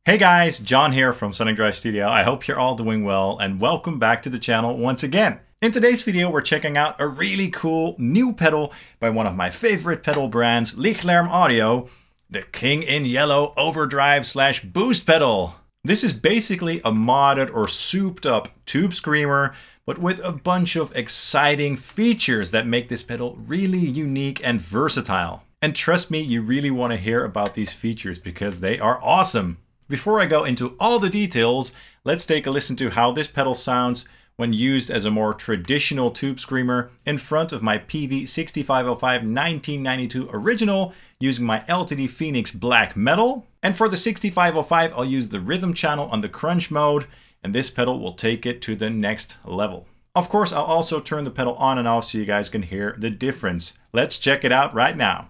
Hey guys, John here from Sonic Drive Studio. I hope you're all doing well and welcome back to the channel once again. In today's video, we're checking out a really cool new pedal by one of my favorite pedal brands, Lichtlaerm Audio, the King in Yellow overdrive / boost pedal. This is basically a modded or souped up tube screamer, but with a bunch of exciting features that make this pedal really unique and versatile. And trust me, you really want to hear about these features because they are awesome. Before I go into all the details, let's take a listen to how this pedal sounds when used as a more traditional tube screamer in front of my Peavey 6505 1992 original using my LTD Phoenix Black Metal. And for the 6505, I'll use the rhythm channel on the crunch mode, and this pedal will take it to the next level. Of course, I'll also turn the pedal on and off so you guys can hear the difference. Let's check it out right now.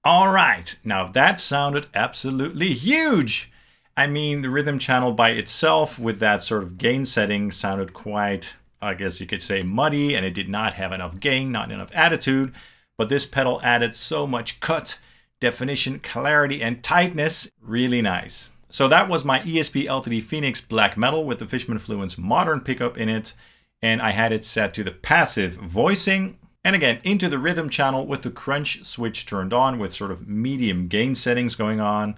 Alright, now that sounded absolutely huge! I mean, the rhythm channel by itself with that sort of gain setting sounded quite, I guess you could say, muddy, and it did not have enough gain, not enough attitude, but this pedal added so much cut, definition, clarity, and tightness. Really nice. So that was my ESP LTD Phoenix Black Metal with the Fishman Fluence modern pickup in it, and I had it set to the passive voicing. And again, into the rhythm channel with the crunch switch turned on with sort of medium gain settings going on.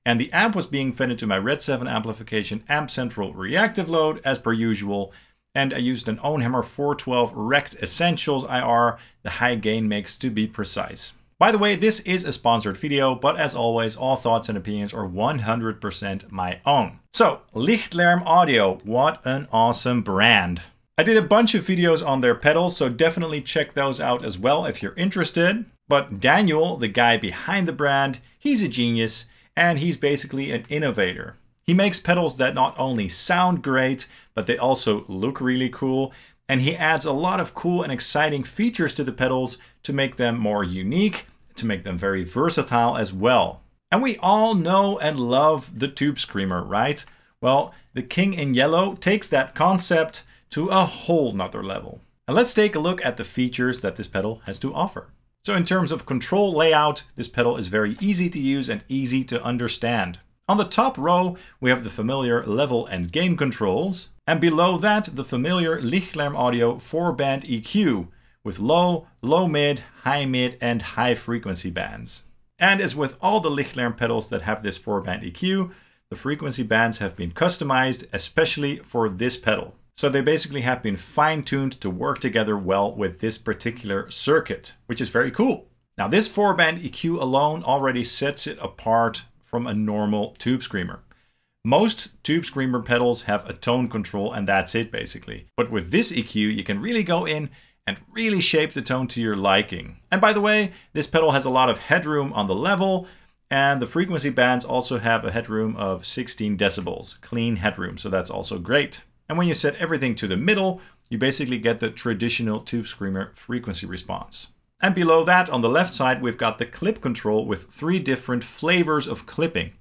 And the amp was being fed into my RedSeven Amplification Amp Central reactive load as per usual. And I used an OwnHammer 412 Rect Essentials IR, the high gain mix to be precise. By the way, this is a sponsored video, but as always, all thoughts and opinions are 100% my own. So, Lichtlaerm Audio, what an awesome brand. I did a bunch of videos on their pedals, so definitely check those out as well if you're interested. But Daniel, the guy behind the brand, he's a genius and he's basically an innovator. He makes pedals that not only sound great, but they also look really cool. And he adds a lot of cool and exciting features to the pedals to make them more unique, to make them very versatile as well. And we all know and love the tube screamer, right? Well, the King in Yellow takes that concept to a whole nother level. And let's take a look at the features that this pedal has to offer. So in terms of control layout, this pedal is very easy to use and easy to understand. On the top row, we have the familiar level and gain controls. And below that, the familiar Lichtlaerm Audio 4-band EQ with low, low mid, and high frequency bands. And as with all the Lichtlaerm pedals that have this 4-band EQ, the frequency bands have been customized especially for this pedal. So they basically have been fine-tuned to work together well with this particular circuit, which is very cool. Now this 4-band EQ alone already sets it apart from a normal tube screamer. Most tube screamer pedals have a tone control and that's it basically. But with this EQ, you can really go in and really shape the tone to your liking. And by the way, this pedal has a lot of headroom on the level, and the frequency bands also have a headroom of 16 decibels, clean headroom, so that's also great. And when you set everything to the middle, you basically get the traditional tube screamer frequency response. And below that, on the left side, we've got the clip control with 3 different flavors of clipping.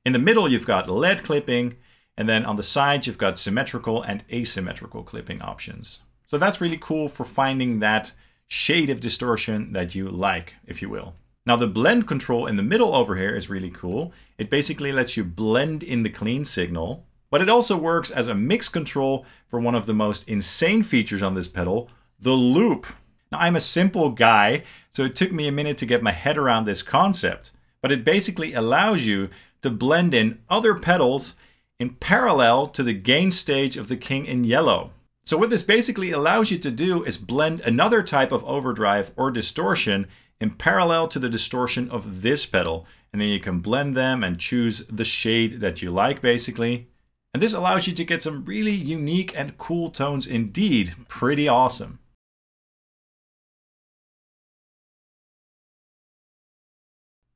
In the middle, you've got lead clipping, And then on the sides, you've got symmetrical and asymmetrical clipping options. So that's really cool for finding that shade of distortion that you like, if you will. Now the blend control in the middle over here is really cool. It basically lets you blend in the clean signal, but it also works as a mix control for one of the most insane features on this pedal, the loop. Now I'm a simple guy, so it took me a minute to get my head around this concept, but it basically allows you to blend in other pedals in parallel to the gain stage of the King in Yellow. So what this basically allows you to do is blend another type of overdrive or distortion in parallel to the distortion of this pedal. And then you can blend them and choose the shade that you like, basically. And this allows you to get some really unique and cool tones indeed. Pretty awesome.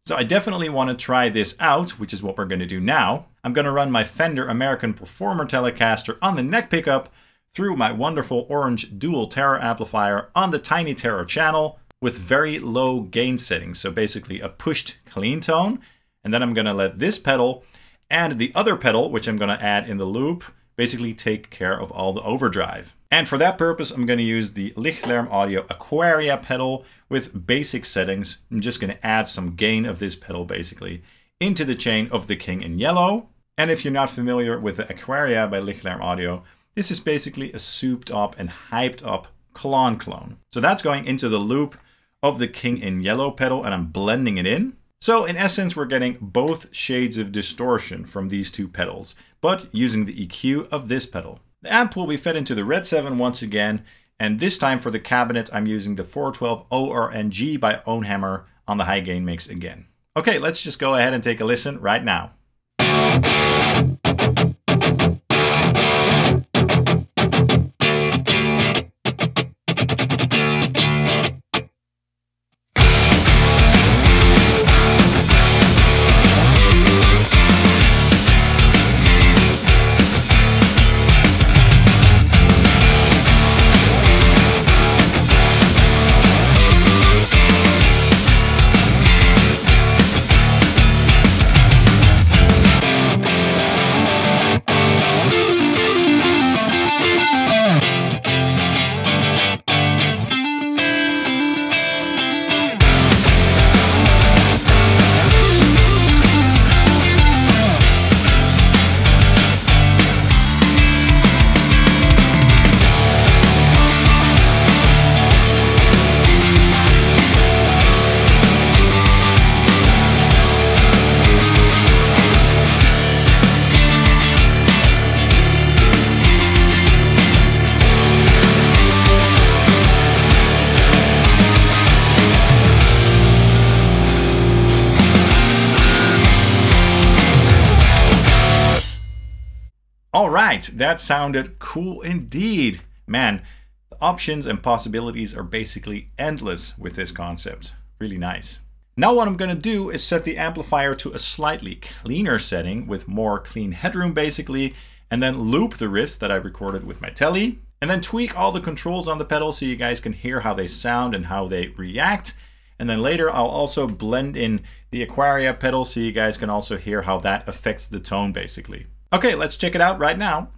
So I definitely want to try this out, which is what we're going to do now. I'm going to run my Fender American Performer Telecaster on the neck pickup through my wonderful orange dual Terror amplifier on the Tiny Terror channel with very low gain settings. So basically a pushed clean tone. And then I'm going to let this pedal and the other pedal, which I'm going to add in the loop, basically take care of all the overdrive. And for that purpose, I'm going to use the Lichtlaerm Audio Aquaria pedal with basic settings. I'm just going to add some gain of this pedal basically into the chain of the King in Yellow. And if you're not familiar with the Aquaria by Lichtlaerm Audio, this is basically a souped up and hyped up clone. So that's going into the loop of the King in Yellow pedal and I'm blending it in. So in essence, we're getting both shades of distortion from these two pedals, but using the EQ of this pedal. The amp will be fed into the RedSeven once again, and this time for the cabinet, I'm using the 412 ORNG by OwnHammer on the high gain mix again. Okay, let's just go ahead and take a listen right now. All right, that sounded cool indeed. Man, the options and possibilities are basically endless with this concept. Really nice. Now what I'm gonna do is set the amplifier to a slightly cleaner setting with more clean headroom basically, and then loop the riffs that I recorded with my Tele, and then tweak all the controls on the pedal so you guys can hear how they sound and how they react. And then later I'll also blend in the Aquaria pedal so you guys can also hear how that affects the tone basically. Okay, let's check it out right now.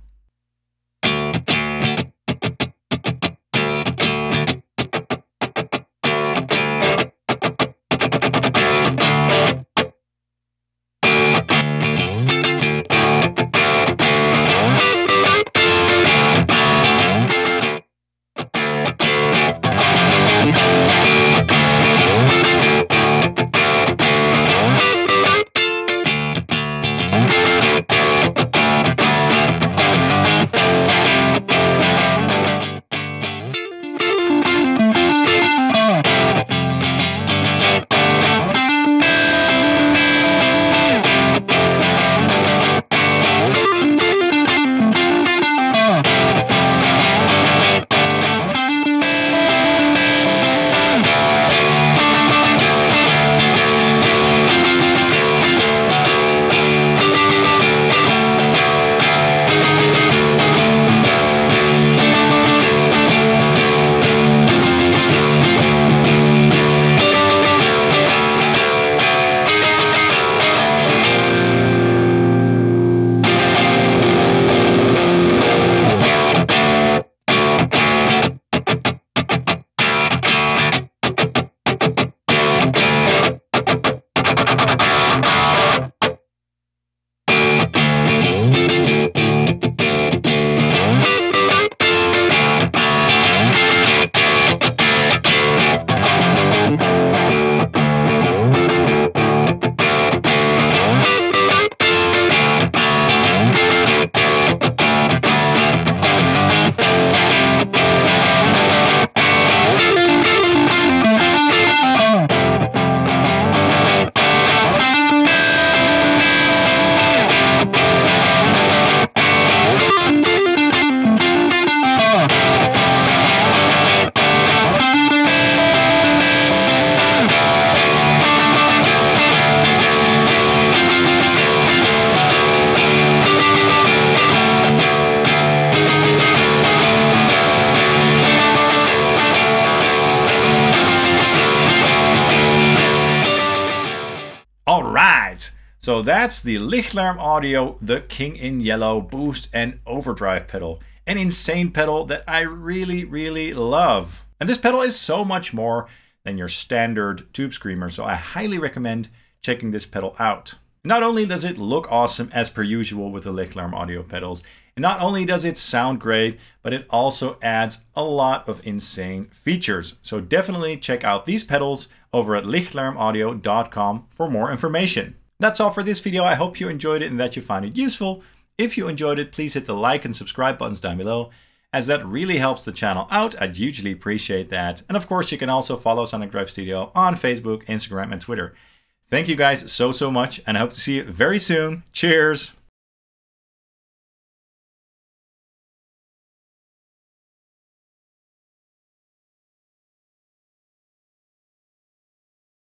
So that's the Lichtlaerm Audio, the King in Yellow boost and overdrive pedal. An insane pedal that I really, really love. And this pedal is so much more than your standard tube screamer, so I highly recommend checking this pedal out. Not only does it look awesome as per usual with the Lichtlaerm Audio pedals, and not only does it sound great, but it also adds a lot of insane features. So definitely check out these pedals over at lichtlaermaudio.com for more information. That's all for this video. I hope you enjoyed it and that you found it useful. If you enjoyed it, please hit the like and subscribe buttons down below, as that really helps the channel out. I'd hugely appreciate that. And of course, you can also follow Sonic Drive Studio on Facebook, Instagram, and Twitter. Thank you guys so much, and I hope to see you very soon. Cheers!